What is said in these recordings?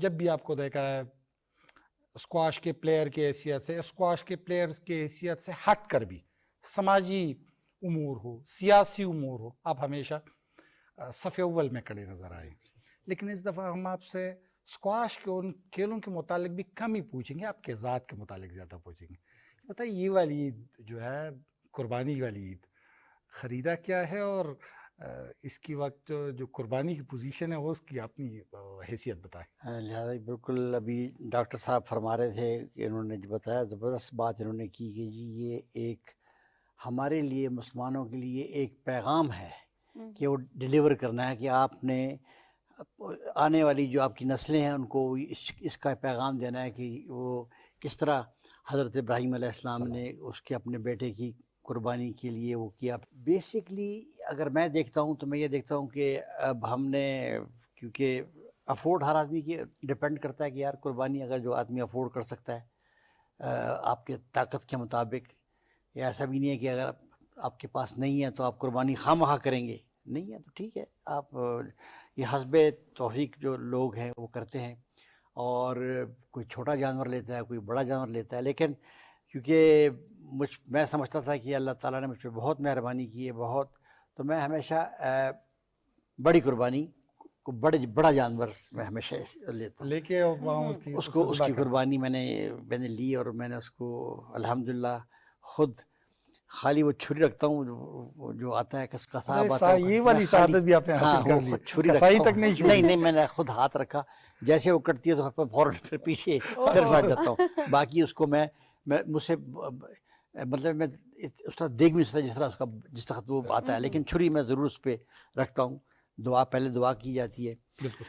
جب بھی آپ کو دیکھا ہے اسکواش کے پلیئر کی حیثیت سے، اسکواش کے پلیئرز کی حیثیت سے ہٹ کر بھی سماجی امور ہو، سیاسی امور ہو، آپ ہمیشہ صف اول میں کھڑے نظر آئے. لیکن اس دفعہ ہم آپ سے اسکواش کے ان کھیلوں کے متعلق بھی کم ہی پوچھیں گے، آپ کے ذات کے متعلق زیادہ پوچھیں گے. بتائیے یہ والی عید جو ہے قربانی والی عید، خریدا کیا ہے، اور اس کی وقت جو قربانی کی پوزیشن ہے وہ اس کی اپنی حیثیت بتائیں. لہٰذا بالکل ابھی ڈاکٹر صاحب فرما رہے تھے کہ انہوں نے جو بتایا زبردست بات انہوں نے کی کہ جی یہ ایک ہمارے لیے مسلمانوں کے لیے ایک پیغام ہے کہ وہ ڈیلیور کرنا ہے کہ آپ نے آنے والی جو آپ کی نسلیں ہیں ان کو اس کا پیغام دینا ہے کہ وہ کس طرح حضرت ابراہیم علیہ السلام نے اس کے اپنے بیٹے کی قربانی کے لیے وہ کیا. بیسکلی اگر میں دیکھتا ہوں تو میں یہ دیکھتا ہوں کہ اب ہم نے، کیونکہ افورڈ ہر آدمی کی ڈپینڈ کرتا ہے کہ یار قربانی اگر جو آدمی افورڈ کر سکتا ہے آپ کے طاقت کے مطابق، یا ایسا بھی نہیں ہے کہ اگر آپ کے پاس نہیں ہے تو آپ قربانی خواہ مخواہ کریں گے، نہیں ہے تو ٹھیک ہے آپ یہ حسب توفیق جو لوگ ہیں وہ کرتے ہیں، اور کوئی چھوٹا جانور لیتا ہے، کوئی بڑا جانور لیتا ہے. لیکن کیونکہ میں سمجھتا تھا کہ اللہ تعالیٰ نے مجھ پہ بہت مہربانی کی ہے بہت، تو میں ہمیشہ بڑی قربانی کو بڑا جانور میں ہمیشہ لیتا ہوں. لے کے وہاں اس کی قربانی میں نے لی، اور میں نے اس کو الحمدللہ خود خالی وہ چھری رکھتا ہوں جو آتا ہے قصاب آتا ہے، یہ والی سعادت بھی آپ نے حاصل کر لی، چھری کسائی تک نہیں چھوڑی. نہیں میں نے خود ہاتھ رکھا، جیسے وہ کٹتی ہے تو میں فوراً پھر پیچھے پھر بھاگ جاتا ہوں. باقی اس کو میں مجھ سے مطلب میں اس طرح دیکھ بھی نہیں سکتا جس طرح وہ آتا ہے، لیکن چھری میں ضرور اس پہ رکھتا ہوں. پہلے دعا کی جاتی ہے، بالکل.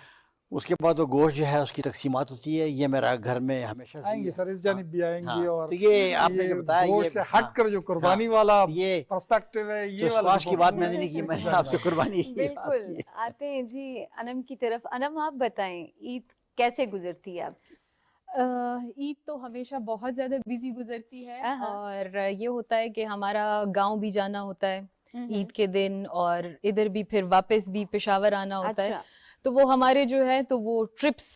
اس کے بعد وہ گوشت جو ہے اس کی تقسیمات ہوتی ہے. یہ میرا گھر میں ہمیشہ آئیں گے سر، اس جانب بھی آئیں گے. اور تو یہ آپ نے جو بتایا گوشت سے ہٹ کر جو قربانی والا یہ پرسپیکٹو ہے، یہ والا اسکواش کی بات میں نے نہیں کی، میں نے آپ سے قربانی کی. بالکل. آتے ہیں جی انم کی طرف. انم آپ بتائیں عید کیسے گزرتی ہے آپ؟ عید تو ہمیشہ بہت زیادہ بیزی گزرتی ہے، اور یہ ہوتا ہے کہ ہمارا گاؤں بھی جانا ہوتا ہے عید کے دن، اور ادھر بھی پھر واپس بھی پشاور آنا ہوتا ہے. تو وہ ہمارے جو ہے تو وہ ٹرپس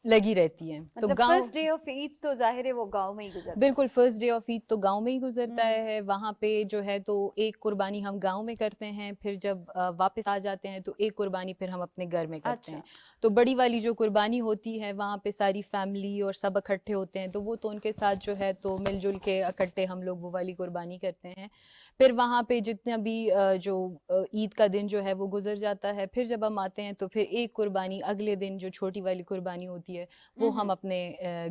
لگی رہتی ہیں. تو گاؤں فرسٹ ڈے آف عید تو ظاہر ہے وہ گاؤں میں ہی گزرتا ہے. بالکل، فرسٹ ڈے آف عید تو گاؤں میں ہی گزرتا ہے. وہاں پہ جو ہے تو ایک قربانی ہم گاؤں میں کرتے ہیں، پھر جب واپس آ جاتے ہیں تو ایک قربانی پھر ہم اپنے گھر میں کرتے ہیں. تو بڑی والی جو قربانی ہوتی ہے وہاں پہ ساری فیملی اور سب اکٹھے ہوتے ہیں، تو وہ تو ان کے ساتھ جو ہے تو مل جل کے اکٹھے ہم لوگ وہ والی قربانی کرتے ہیں. پھر وہاں پہ جتنا بھی جو عید کا دن جو ہے وہ گزر جاتا ہے. پھر جب ہم آتے ہیں تو پھر ایک قربانی اگلے دن جو چھوٹی والی قربانی ہوتی ہے وہ ہم اپنے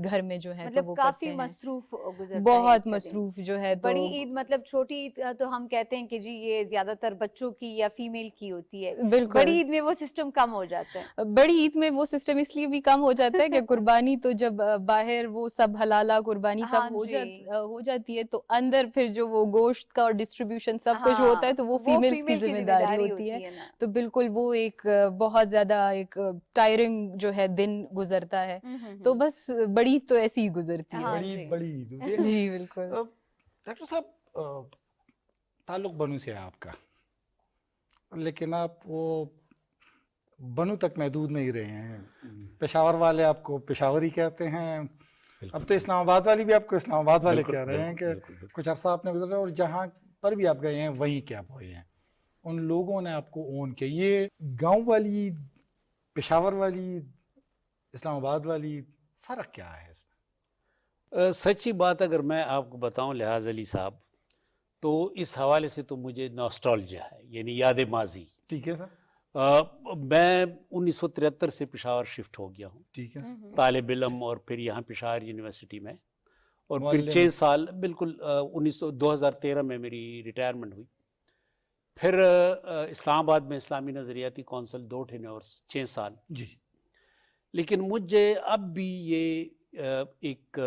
گھر میں جو ہے تو وہ کافی کرتے ہیں. مصروف گزرتا ہے، بہت مصروف جو ہے. بڑی عید مطلب چھوٹی عید تو ہم کہتے ہیں کہ جی یہ زیادہ تر بچوں کی یا فیمیل کی ہوتی ہے. بالکل. بڑی عید میں وہ سسٹم کم ہو جاتا ہے. بڑی عید میں وہ سسٹم اس لیے بھی کم ہو جاتا ہے کہ قربانی تو جب باہر وہ سب حلالہ قربانی سب ہو جاتی ہے، تو اندر پھر جو وہ گوشت کا اور ڈسٹریبیوشن سب کچھ ہوتا ہے تو وہ فیمیلز کی ذمہ داری ہوتی ہے. تو بالکل وہ ایک بہت زیادہ ایک ٹائرنگ جو ہے دن گزرتا ہے. تو بس بڑی عید تو ایسی ہی گزرتی ہے. بڑی عید. جی بالکل. ڈاکٹر صاحب تعلق بنو سے ہے آپ کا، لیکن آپ وہ بنو تک محدود نہیں رہے ہیں. پشاور والے آپ کو پشاوری کہتے ہیں، اب تو اسلام آباد والے بھی آپ کو اسلام آباد والے کہہ رہے ہیں کہ کچھ عرصہ آپ نے گزرا، اور جہاں پر بھی آپ گئے ہیں وہیں کے آپ ہوئے ہیں. ان لوگوں نے آپ کو اون کیا. یہ گاؤں والی، پشاور والی، اسلام آباد والی، فرق کیا ہے اس میں؟ سچی بات اگر میں آپ کو بتاؤں لحاظ علی صاحب، تو اس حوالے سے تو مجھے نوسٹالجیا ہے، یعنی یاد ماضی. ٹھیک ہے سر. میں 1973 سے پشاور شفٹ ہو گیا ہوں. ٹھیک ہے. طالب علم، اور پھر یہاں پشاور یونیورسٹی میں، اور پھر 6 سال بالکل 2013 میں میری ریٹائرمنٹ ہوئی. پھر اسلام آباد میں اسلامی نظریاتی کونسل 2 ٹینیورس 6 سال. جی. لیکن مجھے اب بھی یہ ایک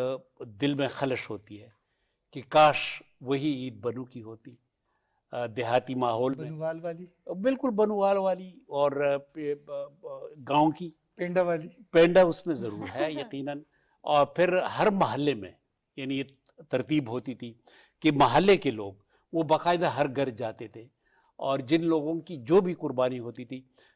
دل میں خلش ہوتی ہے کہ کاش وہی عید بنو کی ہوتی، دیہاتی ماحول میں، بنوال والی، بالکل بنوال والی، اور گاؤں کی پینڈا اس میں ضرور ہے یقیناً. اور پھر ہر محلے میں یعنی یہ ترتیب ہوتی تھی کہ محلے کے لوگ وہ باقاعدہ ہر گھر جاتے تھے، اور جن لوگوں کی جو بھی قربانی ہوتی تھی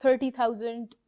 30,000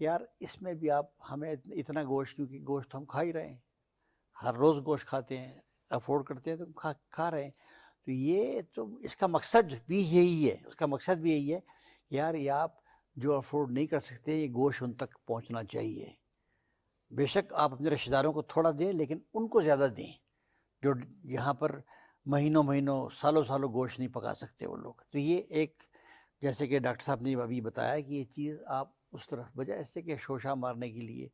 یار اس میں بھی آپ ہمیں اتنا گوشت، کیونکہ گوشت ہم کھا ہی رہے ہیں، ہر روز گوشت کھاتے ہیں، افورڈ کرتے ہیں تو کھا رہے ہیں، تو یہ تو اس کا مقصد بھی یہی ہے، اس کا مقصد بھی یہی ہے یار یہ آپ جو افورڈ نہیں کر سکتے یہ گوشت ان تک پہنچنا چاہیے. بے شک آپ اپنے رشتہ داروں کو تھوڑا دیں لیکن ان کو زیادہ دیں جو یہاں پر مہینوں مہینوں سالوں سالوں گوشت نہیں پکا سکتے وہ لوگ. تو یہ ایک، جیسے کہ ڈاکٹر صاحب نے ابھی بتایا کہ یہ چیز آپ اس طرف، بجائے اس سے کہ شوشہ مارنے کے لیے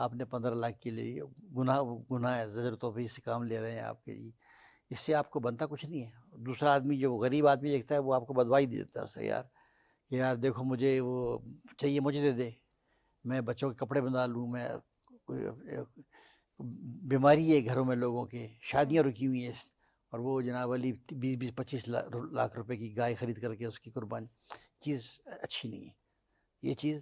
آپ نے 15 لاکھ کے لیے گناہ ہے، زجر تو بھی سے کام لے رہے ہیں آپ کے، جی اس سے آپ کو بنتا کچھ نہیں ہے. دوسرا آدمی جو غریب آدمی دیکھتا ہے وہ آپ کو بدوائی دے دیتا ہے اسے، یار کہ یار دیکھو مجھے وہ چاہیے، مجھے دے دے، میں بچوں کے کپڑے بنا لوں، میں بیماری ہے گھروں میں لوگوں کے، شادیاں رکی ہوئی ہیں، اور وہ جناب علی 20-25 لاکھ روپے کی گائے خرید کر کے اس کی قربانی، چیز اچھی نہیں ہے. یہ چیز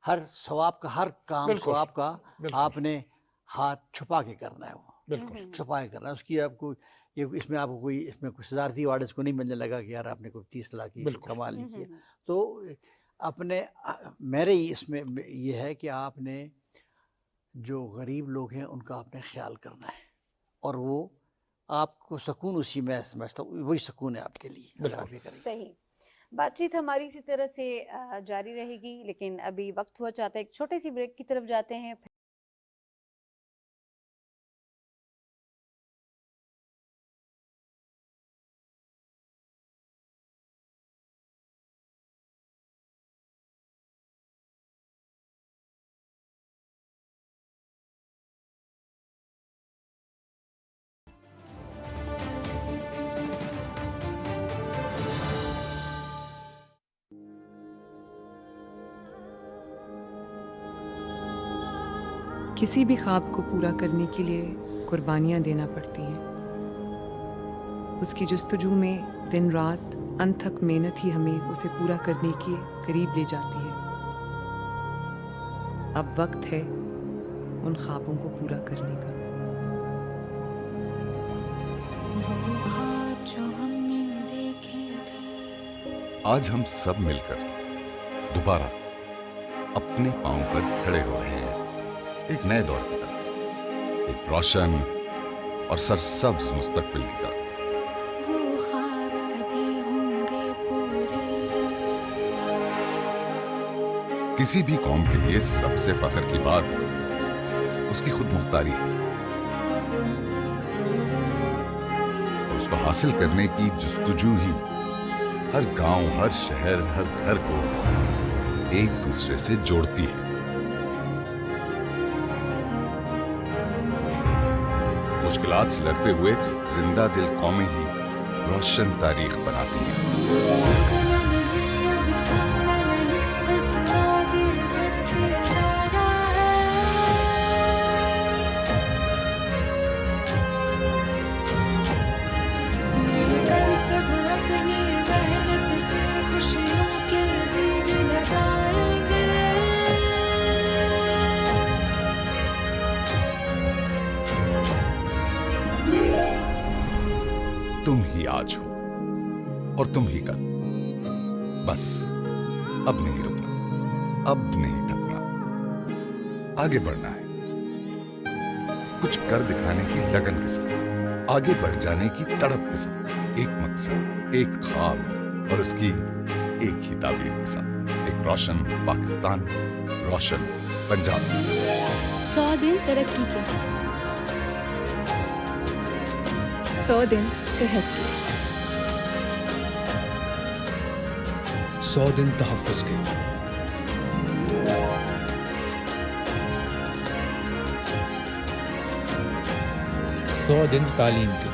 ہر ثواب کا، ہر کام بالکل، ثواب کا بالکل. آپ نے ہاتھ چھپا کے کرنا ہے، وہ بالکل. چھپا کے کرنا ہے. اس کی آپ کو اس میں آپ کو کوئی، اس میں کوئی صدارتی ایوارڈ اس کو نہیں ملنے لگا کہ یار آپ نے کوئی 30 لاکھ کی بالکل. کمال نہیں کیا. تو اپنے میرے اس میں یہ ہے کہ آپ نے جو غریب لوگ ہیں ان کا آپ نے خیال کرنا ہے، اور وہ آپ کو سکون اسی میں سمجھتا ہوں، وہی سکون ہے آپ کے لیے اگر آپ یہ کریں. صحیح. بات چیت ہماری اسی طرح سے جاری رہے گی، لیکن ابھی وقت ہوا چاہتا ہے ایک چھوٹے سی بریک کی طرف جاتے ہیں. کسی بھی خواب کو پورا کرنے کے لیے قربانیاں دینا پڑتی ہیں. اس کی جستجو میں دن رات انتھک محنت ہی ہمیں اسے پورا کرنے کے قریب لے جاتی ہے. اب وقت ہے ان خوابوں کو پورا کرنے کا. وہ خواب جو ہم نے دیکھے تھے، آج ہم سب مل کر دوبارہ اپنے پاؤں پر کھڑے ہو رہے ہیں، ایک نئے دور کی طرف، ایک روشن اور سرسبز مستقبل کی طرف. وہ خواب سبھی ہوں گے پورے. کسی بھی قوم کے لیے سب سے فخر کی بات اس کی خود مختاری ہے، اور اس کو حاصل کرنے کی جستجو ہی ہر گاؤں، ہر شہر، ہر گھر کو ایک دوسرے سے جوڑتی ہے. مشکلات سے لڑتے ہوئے زندہ دل قومیں ہی روشن تاریخ بناتی ہیں. رکنا نہیں، اب تھمنا نہیں، بس آگے بڑھتے جانا ہے. کل سب اپنی محنت سے خوشیوں کے بیج لگائیں گے. تم ہی آج ہو اور تم ہی کل. بس اب نہیں رکنا، اب نہیں تھکنا، آگے بڑھنا ہے، کچھ کر دکھانے کی لگن کے ساتھ، آگے بڑھ جانے کی تڑپ کے ساتھ، ایک مقصد، ایک خواب اور اس کی ایک ہی تعبیر کے ساتھ، ایک روشن پاکستان، روشن پنجاب کے ساتھ. 100 دن ترقی کے، 100 دن صحت کے، 100 دن تحفظ کے، 100 دن تعلیم کے،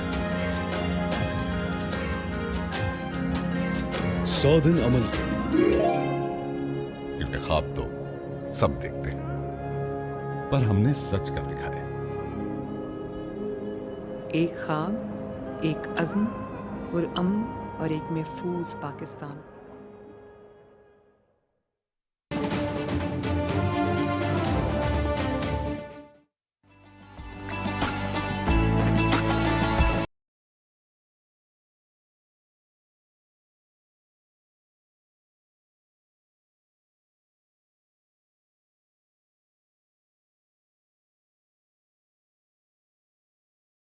100 دن عمل کے. کیونکہ خواب تو سب دیکھتے ہیں، پر ہم نے سچ کر دکھائے. ایک خواب، ایک عزم، پرامن اور ایک محفوظ پاکستان.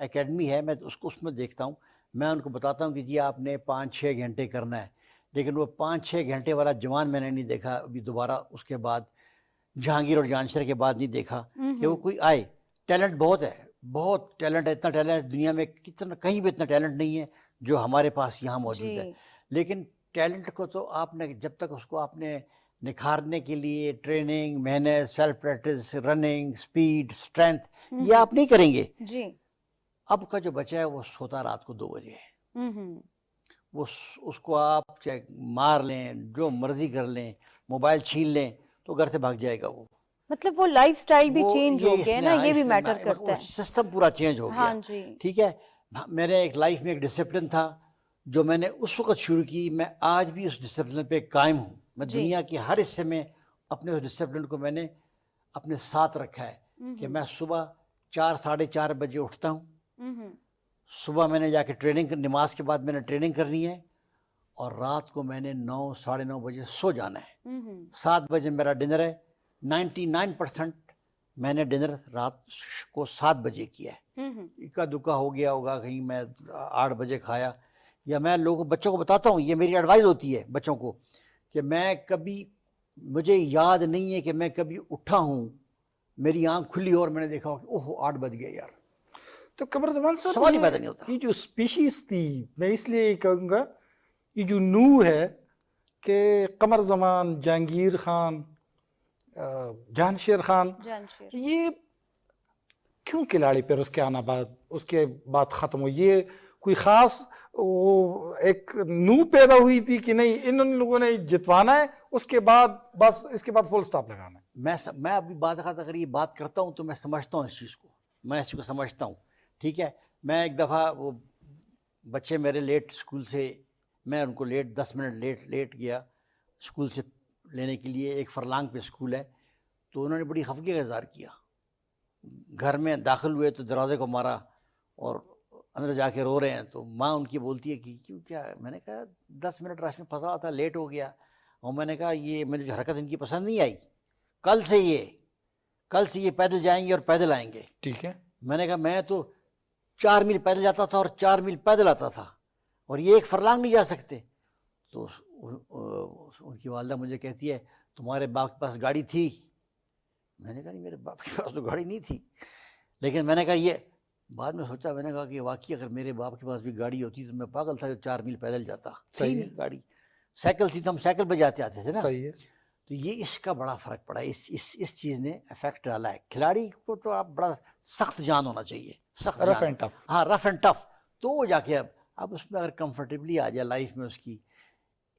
اکیڈمی ہے، میں اس میں دیکھتا ہوں، میں ان کو بتاتا ہوں کہ جی آپ نے 5-6 گھنٹے کرنا ہے، لیکن وہ 5-6 گھنٹے والا جوان میں نے نہیں دیکھا ابھی دوبارہ اس کے بعد جہانگیر اور جانشر کے بعد نہیں دیکھا کہ وہ کوئی آئے. ٹیلنٹ بہت ہے، بہت ٹیلنٹ ہے، اتنا ٹیلنٹ ہے دنیا میں کتنا، کہیں بھی اتنا ٹیلنٹ نہیں ہے جو ہمارے پاس یہاں موجود ہے. لیکن ٹیلنٹ کو تو آپ نے جب تک اس کو آپ نے نکھارنے کے لیے ٹریننگ، محنت، self practice, running, speed, strength, یہ آپ نہیں کریں گے. جی اب کا جو بچہ ہے وہ سوتا رات کو 2 بجے ہے، وہ اس کو آپ چاہے مار لیں، جو مرضی کر لیں، موبائل چھین لیں تو گھر سے بھاگ جائے گا. وہ مطلب وہ لائف سٹائل بھی وہ چینج یہ ہو اس گیا ہے نے- نا، ہاں، یہ اس بھی نے- میٹر کرتا ہے. سسٹم پورا چینج ہو گیا. ہاں جی ٹھیک ہے. میرے ایک لائف میں ایک ڈسپلن تھا جو میں نے اس وقت شروع کی، میں آج بھی اس ڈسپلن پہ قائم ہوں. میں جی. دنیا کے ہر حصے میں اپنے اس ڈسپلن کو میں نے اپنے ساتھ رکھا ہے کہ میں صبح 4-4:30 بجے اٹھتا ہوں. صبح میں نے جا کے ٹریننگ، نماز کے بعد میں نے ٹریننگ کرنی ہے، اور رات کو میں نے 9-9:30 بجے سو جانا ہے. 7 بجے میرا ڈنر ہے. 99% میں نے ڈنر رات کو 7 بجے کیا ہے. اکا دکا ہو گیا ہوگا کہیں میں 8 بجے کھایا. یا میں بچوں کو بتاتا ہوں، یہ میری ایڈوائز ہوتی ہے بچوں کو، کہ میں کبھی، مجھے یاد نہیں ہے کہ میں کبھی اٹھا ہوں میری آنکھ کھلی اور میں نے دیکھا ہو کہ اوہ 8 بج گئے یار. تو قمر زمان صاحب سوال ہی پیدا نہیں ہوتا. یہ جو اسپیشیز تھی، میں اس لیے کہوں گا یہ جو نو ہے کہ قمر زمان، جہانگیر خان، جہانشیر خان، یہ کیوں کھلاڑی پھر اس کے آنا بعد اس کے بعد ختم ہو؟ یہ کوئی خاص وہ ایک نو پیدا ہوئی تھی کہ نہیں ان لوگوں نے جتوانا ہے اس کے بعد بس اس کے بعد فل سٹاپ لگانا ہے؟ میں ابھی بعض اوقات اگر یہ بات کرتا ہوں تو میں سمجھتا ہوں اس چیز کو، میں اس چیز کو سمجھتا ہوں. ٹھیک ہے. میں ایک دفعہ، وہ بچے میرے لیٹ اسکول سے، میں ان کو 10 منٹ لیٹ گیا اسکول سے لینے کے لیے. ایک فرلانگ پہ اسکول ہے، تو انہوں نے بڑی خفگی کا اظہار کیا. گھر میں داخل ہوئے تو دروازے کو مارا اور اندر جا کے رو رہے ہیں. تو ماں ان کی بولتی ہے کہ کیوں، کیا؟ میں نے کہا 10 منٹ رش میں پھنسا تھا، لیٹ ہو گیا. اور میں نے کہا یہ مجھے جو حرکت ان کی پسند نہیں آئی، کل سے یہ پیدل جائیں گے اور پیدل آئیں گے. ٹھیک ہے. میں نے کہا میں تو 4 میل پیدل جاتا تھا اور 4 میل پیدل آتا تھا، اور یہ ایک فرلانگ نہیں جا سکتے. تو ان کی والدہ مجھے کہتی ہے تمہارے باپ کے پاس گاڑی تھی؟ میں نے کہا نہیں، میرے باپ کے پاس تو گاڑی نہیں تھی. لیکن میں نے کہا یہ، بعد میں سوچا، میں نے کہا کہ واقعی اگر میرے باپ کے پاس بھی گاڑی ہوتی تو میں پاگل تھا جو 4 میل پیدل جاتا. تھی نہیں گاڑی، سائیکل تھی تو ہم سائیکل پہ جاتے آتے تھے نا. صحیح ہے. تو یہ اس کا بڑا فرق پڑا ہے، اس چیز نے افیکٹ ڈالا ہے. کھلاڑی کو تو آپ بڑا سخت جان ہونا چاہیے، سخت رف اینڈ ٹف. ہاں، رف اینڈ ٹف. تو وہ جا کے اب اس میں اگر کمفرٹیبلی آ جائے لائف میں، اس کی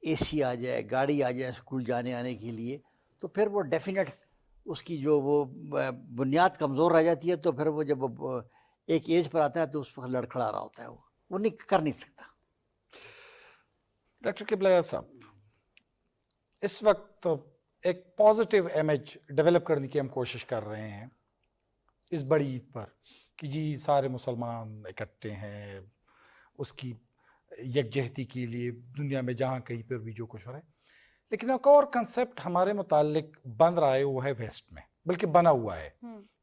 اے سی آ جائے، گاڑی آ جائے اسکول جانے آنے کے لیے، تو پھر وہ ڈیفینیٹ اس کی جو وہ بنیاد کمزور رہ جاتی ہے. تو پھر وہ جب ایک ایج پر آتا ہے تو اس وقت لڑکھڑا رہا ہوتا ہے، وہ نہیں کر نہیں سکتا. ڈاکٹر قبلہ صاحب، اس وقت ایک پازیٹیو امیج ڈیولپ کرنے کی ہم کوشش کر رہے ہیں اس بڑی عید پر کہ جی سارے مسلمان اکٹھے ہیں اس کی یکجہتی کے لیے دنیا میں جہاں کہیں پر بھی جو کچھ ہو رہا ہے. لیکن ایک اور کنسیپٹ ہمارے متعلق بن رہا ہے، وہ ہے ویسٹ میں، بلکہ بنا ہوا ہے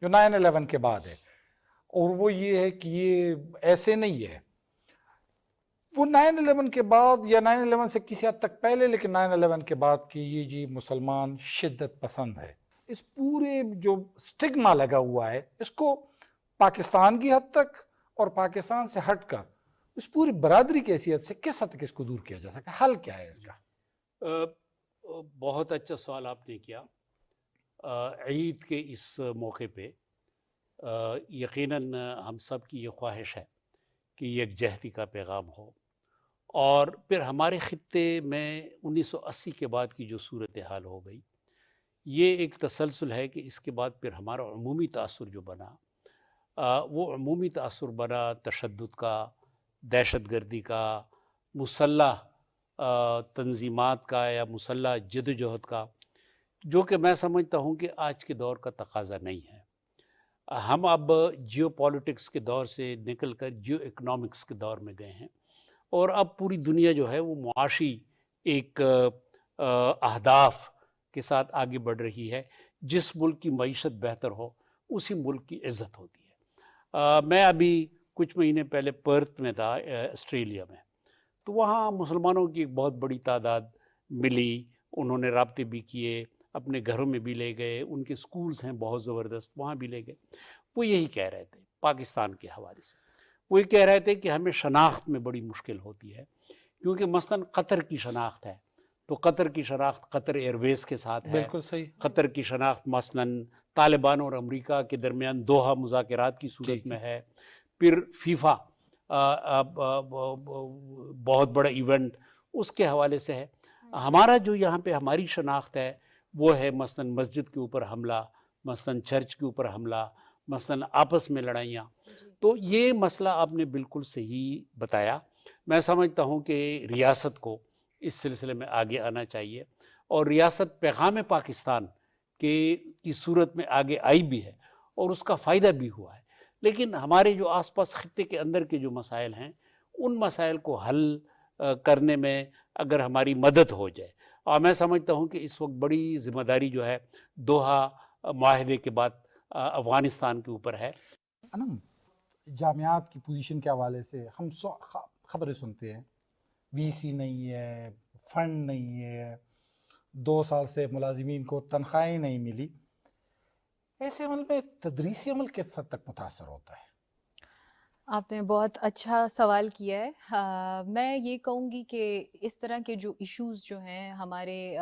جو 9/11 کے بعد ہے. اور وہ یہ ہے کہ یہ ایسے نہیں ہے، وہ 9/11 کے بعد یا 9/11 سے کسی حد تک پہلے، لیکن 9/11 کے بعد کہ یہ جی مسلمان شدت پسند ہے، اس پورے جو سٹگما لگا ہوا ہے اس کو پاکستان کی حد تک اور پاکستان سے ہٹ کر اس پوری برادری کی حیثیت سے کس حد تک اس کو دور کیا جا سکتا ہے؟ حل کیا ہے اس کا؟ بہت اچھا سوال آپ نے کیا. عید کے اس موقع پہ یقیناً ہم سب کی یہ خواہش ہے کہ یکجہتی کا پیغام ہو. اور پھر ہمارے خطے میں 1980 کے بعد کی جو صورتحال ہو گئی، یہ ایک تسلسل ہے کہ اس کے بعد پھر ہمارا عمومی تاثر جو بنا، وہ عمومی تاثر بنا تشدد کا، دہشت گردی کا، مسلح تنظیمات کا یا مسلح جدوجہد کا، جو کہ میں سمجھتا ہوں کہ آج کے دور کا تقاضا نہیں ہے. ہم اب جیو پالیٹکس کے دور سے نکل کر جیو اکنامکس کے دور میں گئے ہیں، اور اب پوری دنیا جو ہے وہ معاشی ایک اہداف کے ساتھ آگے بڑھ رہی ہے. جس ملک کی معیشت بہتر ہو اسی ملک کی عزت ہوتی ہے. میں ابھی کچھ مہینے پہلے پرتھ میں تھا آسٹریلیا میں، تو وہاں مسلمانوں کی ایک بہت بڑی تعداد ملی، انہوں نے رابطے بھی کیے، اپنے گھروں میں بھی لے گئے، ان کے سکولز ہیں بہت زبردست، وہاں بھی لے گئے. وہ یہی کہہ رہے تھے پاکستان کے حوالے سے، وہ یہ کہہ رہے تھے کہ ہمیں شناخت میں بڑی مشکل ہوتی ہے، کیونکہ مثلاً قطر کی شناخت ہے تو قطر کی شناخت قطر ایئر ویز کے ساتھ ہے. بالکل صحیح. قطر کی شناخت مثلاً طالبان اور امریکہ کے درمیان دوحہ مذاکرات کی صورت میں ہے. پھر فیفا بہت بڑا ایونٹ اس کے حوالے سے ہے. ہمارا جو یہاں پہ ہماری شناخت ہے وہ ہے مثلاً مسجد کے اوپر حملہ، مثلاً چرچ کے اوپر حملہ، مثلاً آپس میں لڑائیاں. تو یہ مسئلہ آپ نے بالکل صحیح بتایا. میں سمجھتا ہوں کہ ریاست کو اس سلسلے میں آگے آنا چاہیے، اور ریاست پیغام پاکستان کی صورت میں آگے آئی بھی ہے اور اس کا فائدہ بھی ہوا ہے. لیکن ہمارے جو آس پاس خطے کے اندر کے جو مسائل ہیں ان مسائل کو حل کرنے میں اگر ہماری مدد ہو جائے، اور میں سمجھتا ہوں کہ اس وقت بڑی ذمہ داری جو ہے دوحہ معاہدے کے بعد افغانستان کے اوپر ہے. جامعات کی پوزیشن کے حوالے سے ہم خبریں سنتے ہیں، وی سی نہیں ہے، فنڈ نہیں ہے، 2 سال سے ملازمین کو تنخواہیں نہیں ملی. ایسے عمل میں تدریسی عمل کس حد تک متاثر ہوتا ہے؟ آپ نے بہت اچھا سوال کیا ہے. میں یہ کہوں گی کہ اس طرح کے جو ایشوز جو ہیں ہمارے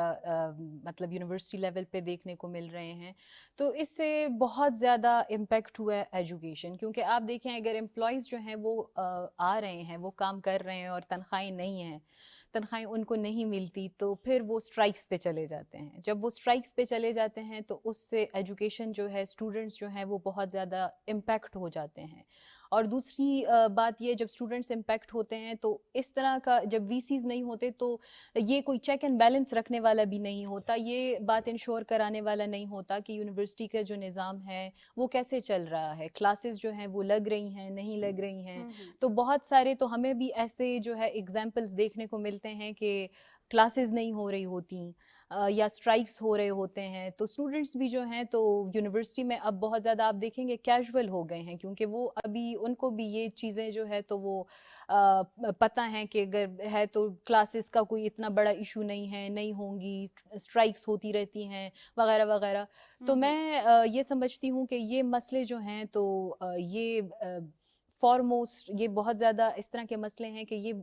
مطلب یونیورسٹی لیول پہ دیکھنے کو مل رہے ہیں، تو اس سے بہت زیادہ امپیکٹ ہوا ہے ایجوکیشن. کیونکہ آپ دیکھیں اگر امپلائیز جو ہیں وہ آ رہے ہیں، وہ کام کر رہے ہیں اور تنخواہیں نہیں ہیں، تنخواہیں ان کو نہیں ملتی، تو پھر وہ اسٹرائکس پہ چلے جاتے ہیں. جب وہ اسٹرائکس پہ چلے جاتے ہیں تو اس سے ایجوکیشن جو ہے، اسٹوڈنٹس جو ہیں وہ بہت زیادہ امپیکٹ ہو جاتے ہیں. اور دوسری بات یہ، جب اسٹوڈنٹس امپیکٹ ہوتے ہیں تو اس طرح کا جب وی سیز نہیں ہوتے تو یہ کوئی چیک اینڈ بیلنس رکھنے والا بھی نہیں ہوتا، یہ بات انشور کرانے والا نہیں ہوتا کہ یونیورسٹی کا جو نظام ہے وہ کیسے چل رہا ہے، کلاسز جو ہیں وہ لگ رہی ہیں نہیں لگ رہی ہیں. تو بہت سارے تو ہمیں بھی ایسے جو ہے ایگزامپلس دیکھنے کو ملتے ہیں کہ کلاسز نہیں ہو رہی ہوتی یا اسٹرائکس ہو رہے ہوتے ہیں. تو اسٹوڈنٹس بھی جو ہیں تو یونیورسٹی میں اب بہت زیادہ آپ دیکھیں گے کیجول ہو گئے ہیں، کیونکہ وہ ابھی ان کو بھی یہ چیزیں جو ہے تو وہ پتہ ہیں کہ اگر ہے تو کلاسز کا کوئی اتنا بڑا ایشو نہیں ہے، نہیں ہوں گی، اسٹرائکس ہوتی رہتی ہیں وغیرہ وغیرہ. تو میں یہ سمجھتی ہوں کہ یہ مسئلے جو ہیں تو یہ فارموسٹ یہ بہت زیادہ اس طرح کے مسئلے ہیں کہ یہ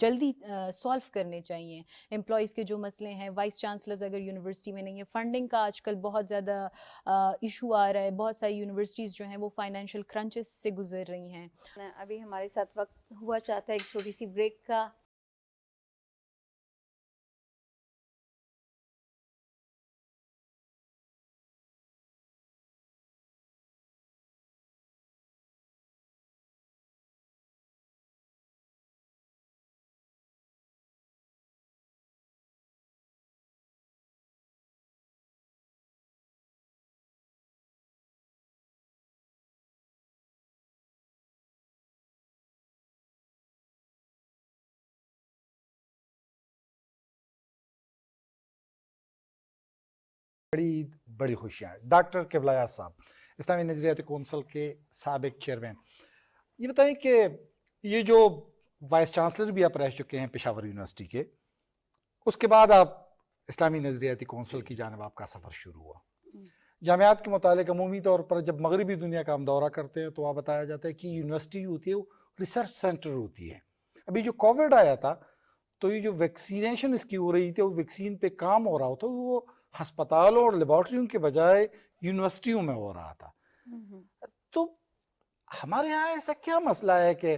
جلدی سالو کرنے چاہیے. امپلائیز کے جو مسئلے ہیں، وائس چانسلرز اگر یونیورسٹی میں نہیں ہے، فنڈنگ کا آج کل بہت زیادہ ایشو آ رہا ہے. بہت ساری یونیورسٹیز جو ہیں وہ فائنینشیل کرنچز سے گزر رہی ہیں. ابھی ہمارے ساتھ وقت ہوا چاہتا ہے ایک چھوٹی سی بریک کا. بڑی خوشیاں. ڈاکٹر قبلہ یاز صاحب، اسلامی نظریاتی کونسل کے سابق چیئرمین، یہ بتائیں کہ یہ جو وائس چانسلر بھی آپ رہ چکے ہیں پشاور یونیورسٹی کے، اس کے بعد آپ اسلامی نظریاتی کونسل کی جانب آپ کا سفر شروع ہوا. جامعات کے متعلق عمومی طور پر جب مغربی دنیا کا ہم دورہ کرتے ہیں تو وہاں بتایا جاتا ہے کہ یونیورسٹی ہوتی ہے وہ ریسرچ سینٹر ہوتی ہے. ابھی جو کووڈ آیا تھا تو یہ جو ویکسینیشن اس کی ہو رہی تھی، وہ ویکسین پہ کام ہو رہا ہوتا وہ ہسپتالوں اور لیبارٹریوں کے بجائے یونیورسٹیوں میں ہو رہا تھا. تو ہمارے یہاں ایسا کیا مسئلہ ہے کہ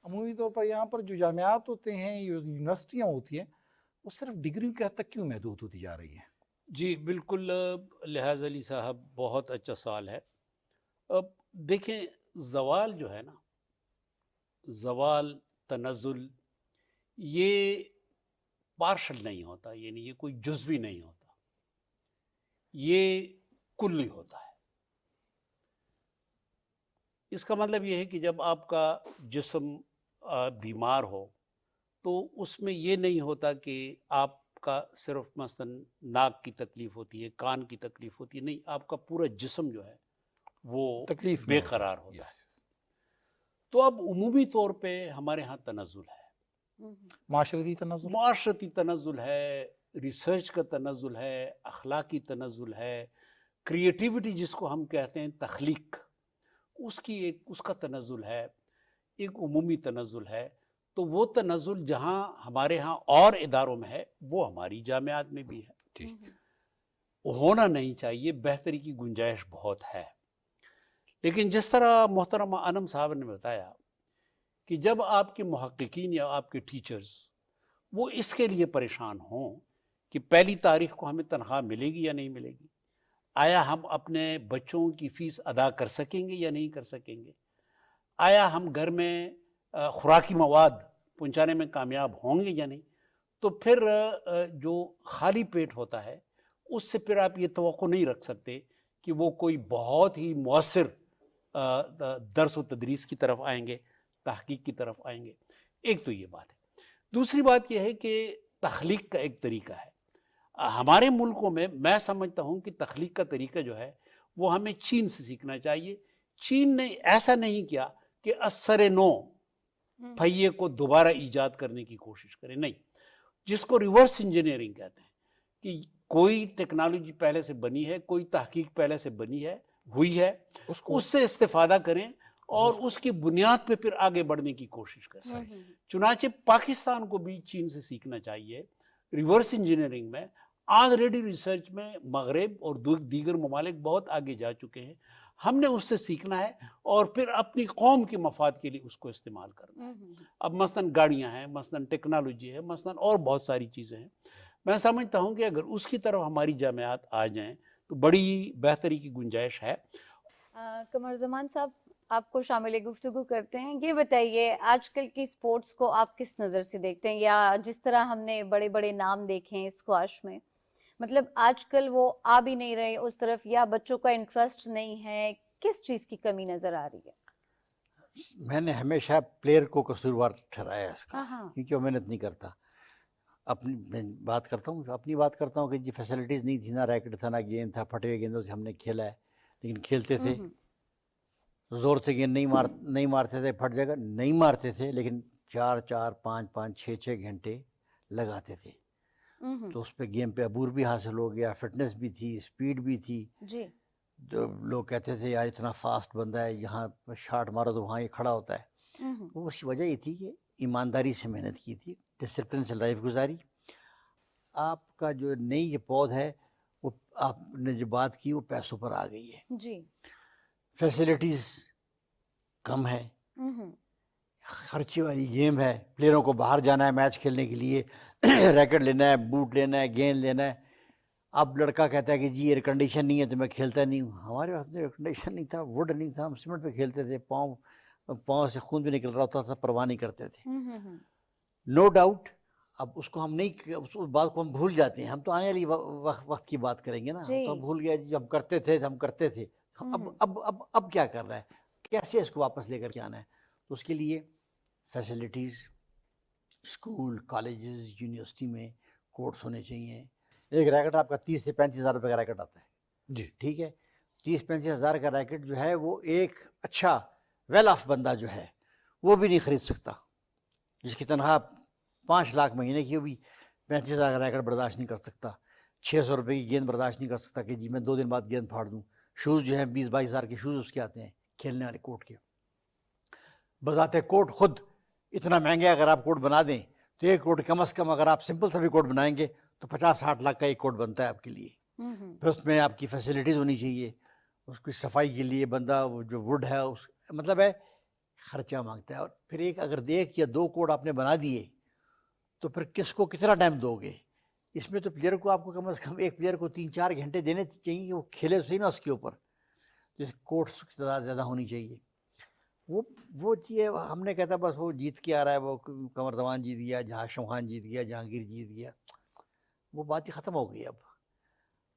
عمومی طور پر یہاں پر جو جامعات ہوتے ہیں، یونیورسٹیاں ہوتی ہیں، وہ صرف ڈگریوں کے حد تک کیوں محدود ہوتی جا رہی ہیں؟ جی بالکل، لحاظ علی صاحب بہت اچھا سوال ہے. اب دیکھیں، زوال جو ہے نا، زوال، تنزل، یہ پارشل نہیں ہوتا، یعنی یہ کوئی جزوی نہیں ہوتا، یہ کلی ہوتا ہے. اس کا مطلب یہ ہے کہ جب آپ کا جسم بیمار ہو تو اس میں یہ نہیں ہوتا کہ آپ کا صرف مثلا ناک کی تکلیف ہوتی ہے، کان کی تکلیف ہوتی ہے، نہیں، آپ کا پورا جسم جو ہے وہ تکلیف بے قرار ہوتا ہے. تو اب عمومی طور پہ ہمارے ہاں تنزل ہے، معاشرتی تنزل، معاشرتی تنزل ہے، ریسرچ کا تنزل ہے، اخلاقی تنزل ہے، کریٹیوٹی جس کو ہم کہتے ہیں تخلیق، اس کا تنزل ہے، ایک عمومی تنزل ہے۔ تو وہ تنزل جہاں ہمارے ہاں اور اداروں میں ہے وہ ہماری جامعات میں بھی ہے، ہونا نہیں چاہیے، بہتری کی گنجائش بہت ہے۔ لیکن جس طرح محترمہ انم صاحب نے بتایا کہ جب آپ کے محققین یا آپ کے ٹیچرز وہ اس کے لیے پریشان ہوں کہ پہلی تاریخ کو ہمیں تنخواہ ملے گی یا نہیں ملے گی، آیا ہم اپنے بچوں کی فیس ادا کر سکیں گے یا نہیں کر سکیں گے، آیا ہم گھر میں خوراکی مواد پہنچانے میں کامیاب ہوں گے یا نہیں، تو پھر جو خالی پیٹ ہوتا ہے اس سے پھر آپ یہ توقع نہیں رکھ سکتے کہ وہ کوئی بہت ہی مؤثر درس و تدریس کی طرف آئیں گے، تحقیق کی طرف آئیں گے۔ ایک تو یہ بات ہے۔ دوسری بات یہ ہے کہ تخلیق کا ایک طریقہ ہے ہمارے ملکوں میں سمجھتا ہوں کہ تخلیق کا طریقہ جو ہے وہ ہمیں چین سے سیکھنا چاہیے۔ چین نے ایسا نہیں کیا کہ اثر نو پہیے کو دوبارہ ایجاد کرنے کی کوشش کرے، نہیں، جس کو ریورس انجینئرنگ کہتے ہیں کہ کوئی ٹیکنالوجی پہلے سے بنی ہے، کوئی تحقیق پہلے سے بنی ہے، ہوئی ہے، اس سے استفادہ کریں اور اس کی بنیاد پہ پھر آگے بڑھنے کی کوشش کریں۔ چنانچہ پاکستان کو بھی چین سے سیکھنا چاہیے ریورس انجینئرنگ میں۔ آلریڈی ریسرچ میں مغرب اور دیگر ممالک بہت آگے جا چکے ہیں، ہم نے اس سے سیکھنا ہے اور پھر اپنی قوم کے مفاد کے لیے اس کو استعمال کرنا ہے۔ اب مثلاً گاڑیاں ہیں، مثلاً ٹیکنالوجی ہے، مثلاً اور بہت ساری چیزیں ہیں۔ میں سمجھتا ہوں کہ اگر اس کی طرف ہماری جامعات آ جائیں تو بڑی بہتری کی گنجائش ہے۔ قمر زمان صاحب، آپ کو شامل گفتگو کرتے ہیں، یہ بتائیے آج کل کی سپورٹس کو آپ کس نظر سے دیکھتے ہیں؟ یا جس طرح ہم نے بڑے بڑے نام دیکھے ہیں اسکواش میں، مطلب آج کل وہ آ بھی نہیں رہے اس طرف، یا بچوں کا انٹرسٹ نہیں ہے، کس چیز کی کمی نظر آ رہی ہے؟ میں نے ہمیشہ پلیئر کو قصوروار ٹھہرایا اس کا، کیونکہ وہ محنت نہیں کرتا۔ میں بات کرتا ہوں کہ جی فیسلٹیز نہیں تھی، نہ ریکٹ تھا، نہ گیند تھا، پھٹے ہوئے گیندوں سے ہم نے کھیلا ہے، لیکن کھیلتے تھے، زور سے گیند نہیں مارتے تھے، پھٹ جائے گا نہیں مارتے تھے، لیکن 4 5 6 گھنٹے لگاتے تھے۔ تو اس پہ گیم پہ عبور بھی حاصل ہو گیا، فٹنس بھی تھی، اسپیڈ بھی تھی۔ جی، لوگ کہتے تھے یار اتنا فاسٹ بندہ ہے، یہاں شاٹ مارو تو وہاں یہ کھڑا ہوتا ہے۔ وہ اس وجہ یہ تھی کہ ایمانداری سے محنت کی تھی، ڈسپلن سے لائف گزاری۔ آپ کا جو نئی یہ پود ہے، وہ آپ نے جو بات کی وہ پیسوں پر آ گئی ہے۔ جی، فیسلٹیز کم ہے، خرچے والی گیم ہے، پلیئروں کو باہر جانا ہے میچ کھیلنے کے لیے، ریکٹ لینا ہے، بوٹ لینا ہے، گیند لینا ہے۔ اب لڑکا کہتا ہے کہ جی ایئر کنڈیشن نہیں ہے تو میں کھیلتا نہیں ہوں۔ ہمارے وقت میں ایئر کنڈیشن نہیں تھا، ووڈ نہیں تھا، ہم سیمنٹ پہ کھیلتے تھے، پاؤں سے خون بھی نکل رہا ہوتا تھا، پرواہ نہیں کرتے تھے۔ نو ڈاؤٹ اب اس کو ہم نہیں، اس بات کو ہم بھول جاتے ہیں، ہم تو آنے والی وقت کی بات کریں گے نا، ہم تو بھول گیا جی ہم کرتے تھے۔ اب کیا کر رہا ہے، کیسے اس کو واپس لے کر کے آنا ہے؟ تو اس کے لیے فیسلٹیز، اسکول، کالجز، یونیورسٹی میں کورس ہونے چاہیے۔ ایک ریکٹ آپ کا 30 سے 35 ہزار روپے کا ریکٹ آتا ہے جی، ٹھیک ہے، 30-35 ہزار کا ریکٹ جو ہے وہ ایک اچھا ویل آف بندہ جو ہے وہ بھی نہیں خرید سکتا، جس کی تنخواہ 5 لاکھ مہینے کی، وہ بھی 35 ہزار کا ریکٹ برداشت نہیں کر سکتا، 600 روپے کی گیند برداشت نہیں کر سکتا کہ جی میں 2 دن بعد گیند پھاڑ دوں۔ شوز جو ہیں 20-22 ہزار کے شوز اس کے آتے ہیں کھیلنے والے کورٹ کے۔ بذات کورٹ خود اتنا مہنگے اگر آپ کورٹ بنا دیں تو ایک کورٹ کم از کم اگر آپ سمپل سا بھی کورٹ بنائیں گے تو 50-60 لاکھ کا ایک کورٹ بنتا ہے آپ کے لیے۔ پھر اس میں آپ کی فیسلٹیز ہونی چاہیے، اس کی صفائی کے لیے بندہ جو ووڈ ہے اس مطلب ہے خرچہ مانگتا ہے۔ اور پھر اگر 1 یا 2 کورٹ آپ نے بنا دیے تو پھر کس کو کتنا ٹائم دو گے؟ اس میں تو پلیئر کو آپ کو کم از کم ایک پلیئر کو 3-4 گھنٹے دینے چاہیے کہ وہ کھیلے تو صحیح نا اس کے اوپر، جیسے کورٹس کی تعداد زیادہ ہونی چاہیے۔ وہ چیز ہم نے کہتا بس وہ جیت کے آ رہا ہے، وہ قمر زمان جیت گیا، ہاشم خان جیت گیا، جہانگیر جیت گیا، وہ بات ہی ختم ہو گئی۔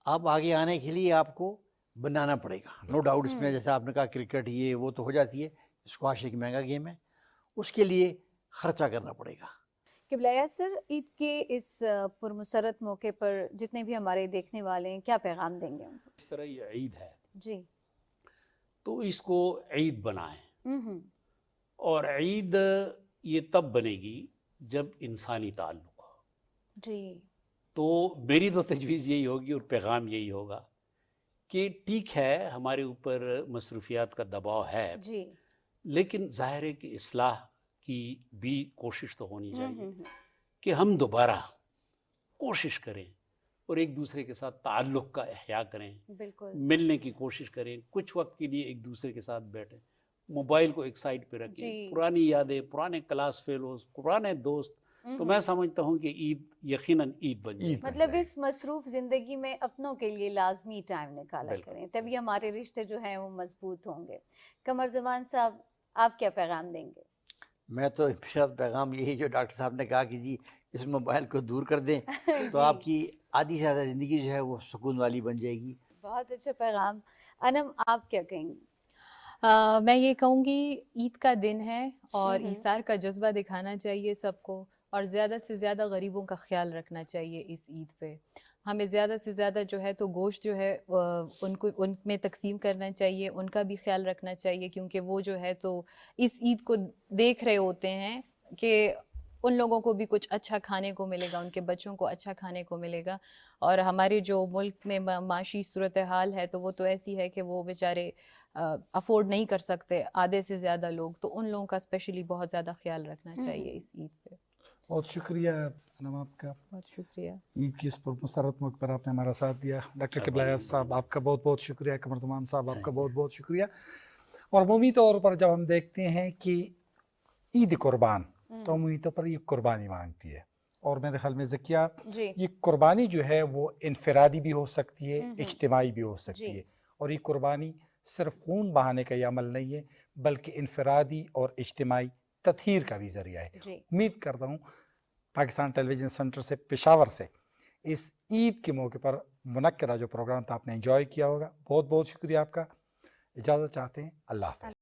اب آگے آنے کے لیے آپ کو بنانا پڑے گا، نو ڈاؤٹ۔ اس میں جیسے آپ نے کہا کرکٹ یہ وہ تو ہو جاتی ہے، اسکواش ایک مہنگا گیم ہے، اس کے لیے خرچہ کرنا پڑے گا۔ قبلہ سر، عید کے اس پرمسرت موقع پر جتنے بھی ہمارے دیکھنے والے ہیں کیا پیغام دیں گے ان کو؟ اس طرح یہ عید ہے جی، تو اس کو عید بنائیں اور عید یہ تب بنے گی جب انسانی تعلق ہو. جی تو میری تو تجویز یہی ہوگی اور پیغام یہی ہوگا کہ ٹھیک ہے ہمارے اوپر مصروفیات کا دباؤ ہے، جی لیکن ظاہر ہے کہ اصلاح کی بھی کوشش تو ہونی چاہیے کہ ہم دوبارہ کوشش کریں اور ایک دوسرے کے ساتھ تعلق کا احیاء کریں، بالکل ملنے کی کوشش کریں، کچھ وقت کے لیے ایک دوسرے کے ساتھ بیٹھیں، موبائل کو ایک سائڈ پہ رکھیں، جی پرانی یادیں، پرانے کلاس فیلوز، پرانے دوست. تو میں سمجھتا ہوں کہ عید یقیناً عید بن جائے گی. مطلب اس مصروف زندگی میں اپنوں کے لیے لازمی ٹائم نکالا بالکل. کریں، تبھی ہمارے رشتے جو ہیں وہ مضبوط ہوں گے. قمر زمان صاحب آپ کیا پیغام دیں گے؟ میں تو میرا پیغام یہی جو ڈاکٹر صاحب نے کہا کہ جی اس موبائل کو دور کر دیں تو جی، آپ کی آدھی سے زیادہ زندگی جو ہے وہ سکون والی بن جائے گی. بہت اچھا پیغام. انم آپ کیا کہیں گی؟ میں یہ کہوں گی عید کا دن ہے اور ہم۔ ایثار کا جذبہ دکھانا چاہیے سب کو، اور زیادہ سے زیادہ غریبوں کا خیال رکھنا چاہیے اس عید پہ. ہمیں زیادہ سے زیادہ جو ہے تو گوشت جو ہے ان میں تقسیم کرنا چاہیے، ان کا بھی خیال رکھنا چاہیے، کیونکہ وہ جو ہے تو اس عید کو دیکھ رہے ہوتے ہیں کہ ان لوگوں کو بھی کچھ اچھا کھانے کو ملے گا، ان کے بچوں کو اچھا کھانے کو ملے گا. اور ہمارے جو ملک میں معاشی صورتحال ہے تو وہ تو ایسی ہے کہ وہ بیچارے افورڈ نہیں کر سکتے آدھے سے زیادہ لوگ، تو ان لوگوں کا اسپیشلی بہت زیادہ خیال رکھنا چاہیے اس عید پہ. بہت شکریہ انم آپ کا، بہت شکریہ. عید کی اس پر مسرت موقع پر آپ نے ہمارا ساتھ دیا. ڈاکٹر قبلہ ایاز صاحب آپ کا بہت بہت شکریہ. قمر زمان صاحب آپ کا بہت بہت شکریہ. اور عمومی طور پر جب ہم دیکھتے ہیں کہ عید قربان تو عمومی طور پر یہ قربانی مانگتی ہے، اور میرے خیال میں ذکیہ جی یہ قربانی جو ہے وہ انفرادی بھی ہو سکتی ہے، اجتماعی بھی ہو سکتی ہے. اور یہ قربانی صرف خون بہانے کا یہ عمل نہیں ہے بلکہ انفرادی اور اجتماعی تطہیر کا بھی ذریعہ ہے. جی امید کرتا ہوں پاکستان ٹیلی ویژن سینٹر سے پشاور سے اس عید کے موقع پر منعقدہ جو پروگرام تھا آپ نے انجوائے کیا ہوگا. بہت بہت شکریہ آپ کا. اجازت چاہتے ہیں، اللہ حافظ.